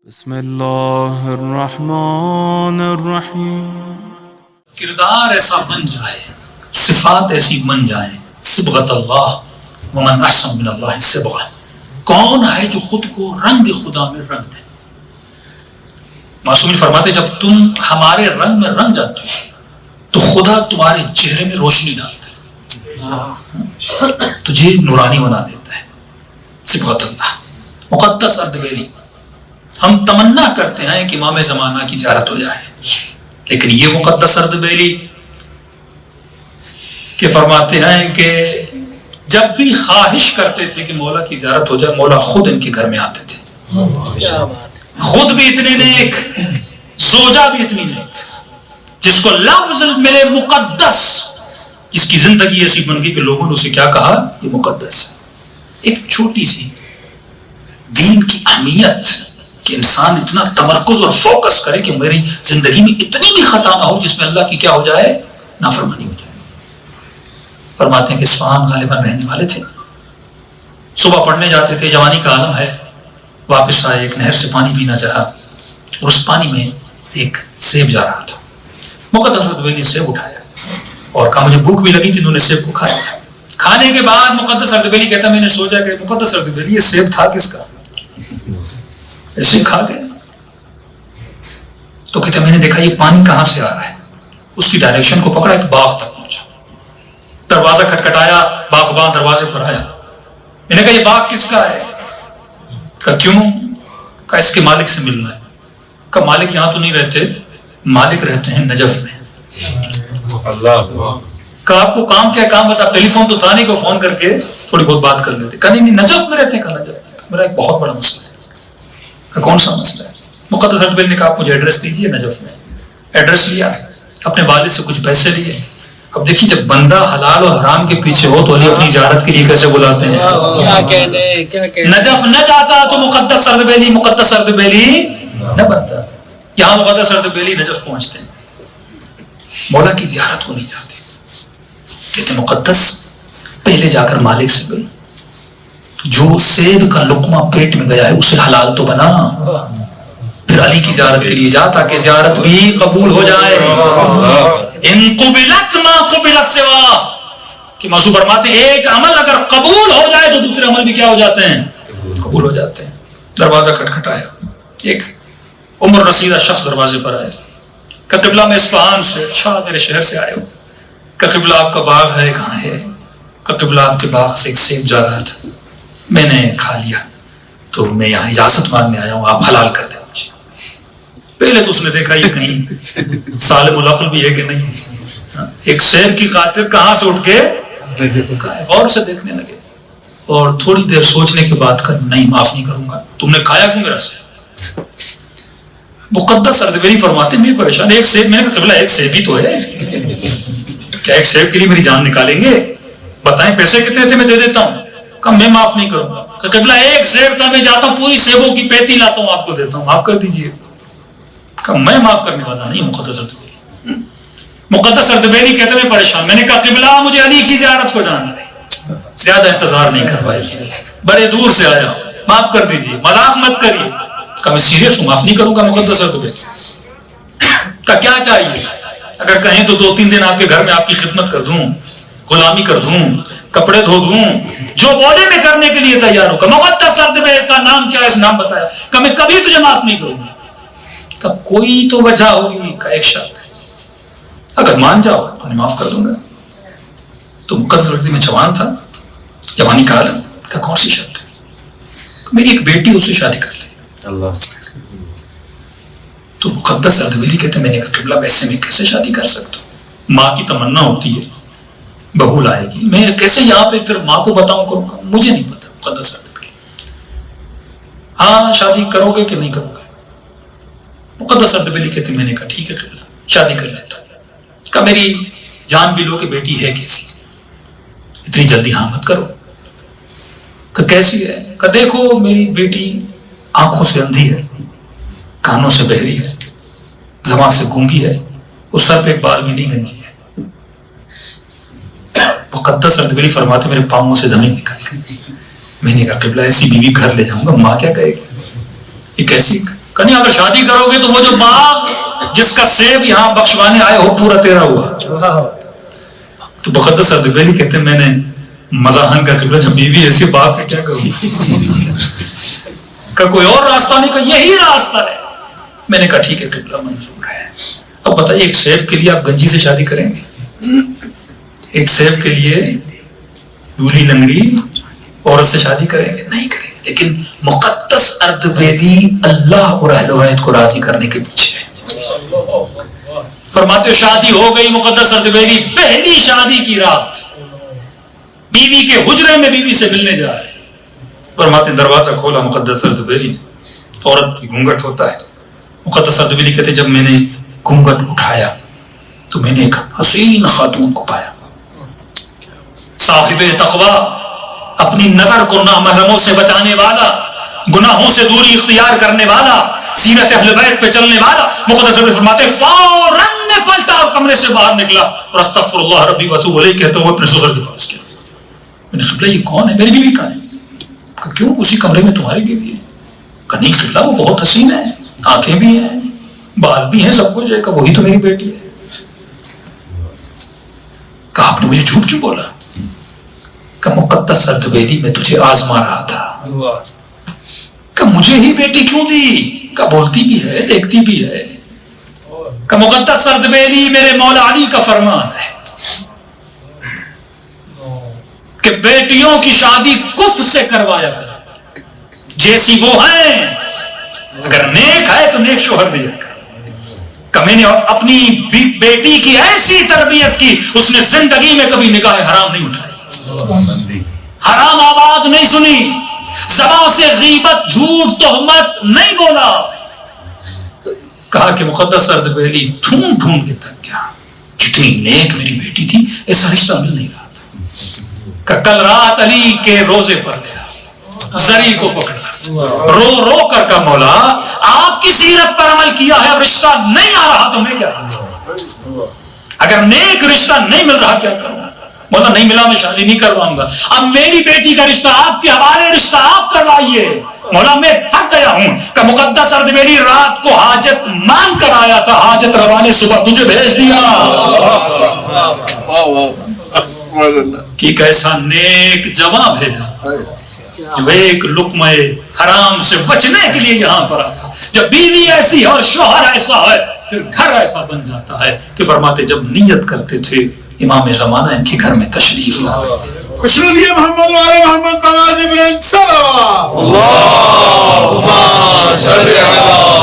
بسم اللہ الرحمن الرحیم. کردار ایسا بن جائے، صفات ایسی بن جائیں، صبغۃ اللہ ومن احسن من اللہ صبغہ. کون ہے جو خود کو رنگ خدا میں رنگ دے؟ معصومین فرماتے جب تم ہمارے رنگ میں رنگ جاتے ہو تو خدا تمہارے چہرے میں روشنی ڈالتا ہے، تجھے نورانی بنا دیتا ہے. صبغۃ اللہ. مقدس اردبیلی. ہم تمنا کرتے ہیں کہ امام زمانہ کی زیارت ہو جائے، لیکن یہ مقدس اردبیلی کہ فرماتے ہیں کہ جب بھی خواہش کرتے تھے کہ مولا کی زیارت ہو جائے، مولا خود ان کے گھر میں آتے تھے. خود بھی اتنے نیک، زوجہ بھی اتنی نیک، جس کو لفظ ملے مقدس، جس کی زندگی ایسی بن گئی کہ لوگوں نے اسے کیا کہا؟ یہ مقدس ہے. ایک چھوٹی سی دین کی اہمیت کہ انسان اتنا تمرکز اور فوکس کرے کہ میری زندگی میں اتنی بھی خطا نہ ہو جس میں اللہ کی کیا ہو جائے؟ نافرمانی ہو جائے. فرماتے ہیں کہ اصفہان غالباً رہنے والے تھے، صبح پڑھنے جاتے تھے، جوانی کا عالم ہے، واپس آئے، ایک نہر سے پانی پینا چاہا اور اس پانی میں ایک سیب جا رہا تھا. مقدس اردبیلی نے سیب اٹھایا اور کہا مجھے بھوک بھی لگی تھی، انہوں نے سیب کو کھایا. کھانے کے بعد مقدس اردبیلی کہتا میں نے سوچا کہ مقدس اردبیلی یہ سیب تھا کس کا؟ ایسے کھا گیا. تو کہتا میں نے دیکھا یہ پانی کہاں سے آ رہا ہے، اس کی ڈائریکشن کو پکڑا، ایک باغ تک پہنچا، دروازہ کھٹکھٹایا، باغبان دروازے پر آیا. میں نے کہا یہ باغ کس کا ہے؟ کہا کیوں؟ کہا اس کے مالک سے ملنا ہے. کہا مالک یہاں تو نہیں رہتے، مالک رہتے ہیں نجف میں. کہا آپ کو کام کیا؟ کام بتا. ٹیلی فون تو تھا نہیں، کو فون کر کے تھوڑی بہت بات کر لیتے. کہا نہیں نجف میں رہتے ہیں. کہا نجف میرا ایک بہت بڑا مسئلہ ہے. کون سا مسئلہ ہے؟ مقدس اردبیلی نے کہا آپ مجھے ایڈریس دیجیے نجف میں. ایڈریس لیا، اپنے والد سے کچھ پیسے لیے. اب دیکھیے جب بندہ حلال اور حرام کے پیچھے ہو تو علی اپنی زیارت کے لیے کیسے بلاتے ہیں؟ نجف نہ جاتا تو مقدس اردبیلی نہ بنتا. یہاں مقدس اردبیلی نجف پہنچتے ہیں، مولا کی زیارت کو نہیں جاتے. کہتے مقدس پہلے جا کر مالک سے مل، جو سیب کا لقمہ پیٹ میں گیا ہے اسے حلال تو بنا، پھر علی کی زیارت کے لیے جا تاکہ زیارت بھی قبول ہو جائے. ان قبلت ما قبلت سوا کہ موضوع فرماتے ہیں ایک عمل اگر قبول ہو جائے تو دوسرے عمل بھی کیا ہو جاتے ہیں؟ قبول ہو جاتے ہیں. دروازہ کھٹکھٹایا، ایک عمر رسیدہ شخص دروازے پر آئے. کہ قبلہ میں اصفہان سے، اچھا میرے شہر سے آئے ہو. کہ قبلہ آپ کا باغ ہے؟ کہاں ہے؟ کہ قبلہ آپ کے باغ سے ایک سیب جا رہا تھا، میں نے کھا لیا تو میں یہاں اجازت مانگنے آیا ہوں، آپ حلال کر دیں مجھے. پہلے تو اس نے دیکھا یہ کہیں سالم العقل بھی ہے کہ نہیں. ایک سیب کی خاطر کہاں سے اٹھ کے غور سے دیکھنے لگے اور تھوڑی دیر سوچنے کے بعد کہا نہیں معاف نہیں کروں گا، تم نے کھایا کیوں میرا سیب؟ مقدس اردبیلی فرماتے میں پریشان، ایک سیب. میں نے کہا قبلہ ایک سیب ہی تو ہے، کیا ایک سیب کے لیے میری جان نکالیں گے؟ بتائیں پیسے کتنے تھے میں دے دیتا ہوں. کہ میں معاف نہیں کروں گا. کہ قبلہ ایک سیب تھا، میں جاتا ہوں پوری سیبوں کی پیتی لاتا ہوں آپ کو دیتا ہوں، معاف کر دیجئے. کہ میں معاف کرنے والا نہیں ہوں. مقدس اردبیلی کہتے میں پریشان. میں نے کہا قبلہ مجھے علی کی زیارت کو جانا ہے، زیادہ انتظار نہیں کروائے، بڑے دور سے آیا، معاف کر دیجئے، مذاق مت کریے. کہ میں سیریس ہوں، معاف نہیں کروں گا. مقدس اردبیلی کا کیا چاہیے؟ اگر کہیں تو 2-3 دن آپ کے گھر میں آپ کی خدمت کر دوں، غلامی کر دوں، کپڑے دھو دوں، جو بولے میں کرنے کے لیے تیار ہوگا. مقدس اردبیلی کا نام کیا ہے؟ اس نام بتایا. کہ میں کبھی تجھے معاف نہیں کروں گا. کہ کوئی تو وجہ ہوگی. کا ایک شرط ہے، اگر مان جاؤ تو میں معاف کر دوں گا. تو مقدس اردبیلی میں جوان تھا، جوانی کا عالم. کا کون سی شرط ہے؟ میری ایک بیٹی، اسے شادی کر لے. تو مقدس اردبیلی کہتے میں نے کہا قبلہ ویسے میں کیسے شادی کر سکتا ہوں؟ ماں کی تمنا ہوتی ہے بہو لائے گی، میں کیسے یہاں پہ پھر ماں کو بتاؤں کروں گا؟ مجھے نہیں پتا. مقدس اردبیلی ہاں شادی کرو گے کہ نہیں کرو گے؟ مقدس اردبیلی کہتے میں نے کہا ٹھیک ہے قبلہ شادی کر لیتا. کہ میری جان بھی لو کہ بیٹی ہے کیسی، اتنی جلدی ہاں مت کرو. کہ کیسی ہے؟ کہ دیکھو میری بیٹی آنکھوں سے اندھی ہے، کانوں سے بہری ہے، زبان سے گونگی ہے، اور سر پہ ایک بال بھی نہیں گنجی ہے. مقدس اردبیلی فرماتے میرے پاؤں سے زمین نکل گئی. میں نے کہا قبلہ ایسی بیوی گھر لے جاؤں گا، ماں کیا کہے گی؟ یہ کیسی کہنی اگر شادی کرو گے تو وہ جو باغ جس کا سیب یہاں بخشوانے آئے ہو پورا تیرا ہوا. تو مقدس اردبیلی کہتے ہیں میں نے مزاحن کا قبلہ جب بیوی ایسی باغ ہے کیا کروں کا کوئی اور راستہ نہیں, کہ یہی راستہ ہے. میں نے کہا ٹھیک ہے قبلہ منظور ہے. اب بتائیے ایک سیب کے لیے آپ گنجی سے شادی کریں گے؟ ایک سیب کے لیے لولی لنگڑی عورت سے شادی کریں گے؟ نہیں کریں گے. لیکن مقدس اردبیلی اللہ اور اہل بیت کو راضی کرنے کے پیچھے ہے. فرماتے شادی ہو گئی مقدس اردبیلی پہلی شادی کی رات بیوی کے حجرے میں بیوی سے ملنے جا رہے. فرماتے دروازہ کھولا مقدس اردبیلی, عورت کی گھونگھٹ ہوتا ہے. مقدس اردبیلی کہتے جب میں نے گھونگھٹ اٹھایا تو میں نے ایک حسین خاتون کو پایا, صاحب تقوی, اپنی نظر کو نامحرموں سے بچانے والا, گناہوں سے دوری اختیار کرنے والا, سیرت اہل بیت پہ چلنے والا. مقدس اردبیلی فرماتے فوراً میں پلٹا اور کمرے سے باہر نکلا اور استغفر اللہ ربی واتوب الیہ کہتے ہوئے اپنے سسر کے پاس گیا. میں نے قبلہ یہ کون ہے؟ میری بیوی کہاں ہے؟ کہ کیوں اسی کمرے میں تمہاری بیوی ہے؟ کہ نہیں قبلہ وہ بہت حسین ہے, آنکھیں بھی ہیں, بال بھی ہیں, سب کچھ ہے. کہ وہی تو میری بیٹی ہے. کہ آپ نے مجھے جھوٹ کیوں بولا؟ کہ مقدس اردبیلی میں تجھے آزما رہا تھا. کہ مجھے ہی بیٹی کیوں دی؟ کہ بولتی بھی ہے, دیکھتی بھی ہے. کہ مقدس اردبیلی میرے مولا علی کا فرمان ہے کہ بیٹیوں کی شادی کف سے کروایا کر, جیسی وہ ہیں. اگر نیک ہے تو نیک شوہر دیا کر. کہ میں نے اپنی بیٹی کی ایسی تربیت کی, اس نے زندگی میں کبھی نگاہ حرام نہیں اٹھائی, حرام آواز نہیں سنی, زبان سے غیبت جھوٹ تہمت نہیں بولا. کہا کہ مقدس اردبیلی ڈھونڈ ڈھونڈ کے تھک گیا, جتنی نیک میری بیٹی تھی ایسا رشتہ مل نہیں رہا تھا. کہ کل رات علی کے روزے پر گیا, زری کو پکڑا, رو رو کر کا مولا آپ کی سیرت پر عمل کیا ہے, اب رشتہ نہیں آ رہا تو میں کیا کروں؟ اگر نیک رشتہ نہیں مل رہا کیا کروں؟ مولا نہیں ملا میں شادی نہیں کرواؤں گا. اب میری بیٹی کا رشتہ آپ کے حوالے, رشتہ آپ کروائیے. مولا میں تھک گیا ہوں. کہ مقدس اردبیلی رات کو حاجت مانگ کر آیا تھا, حاجت روا نے صبح تجھے بھیج دیا. کہ کیسا نیک جوان بھیجا جو ایک لقمہ حرام سے بچنے کے لیے یہاں پر آیا. جب بیوی ایسی ہے اور شوہر ایسا ہے پھر گھر ایسا بن جاتا ہے. کہ فرماتے جب نیت کرتے تھے امام زمانہ ان کے گھر میں تشریف لاتے تھے. خوشنودی محمد والے محمد بغازی بن صلوات. اللهم صل علی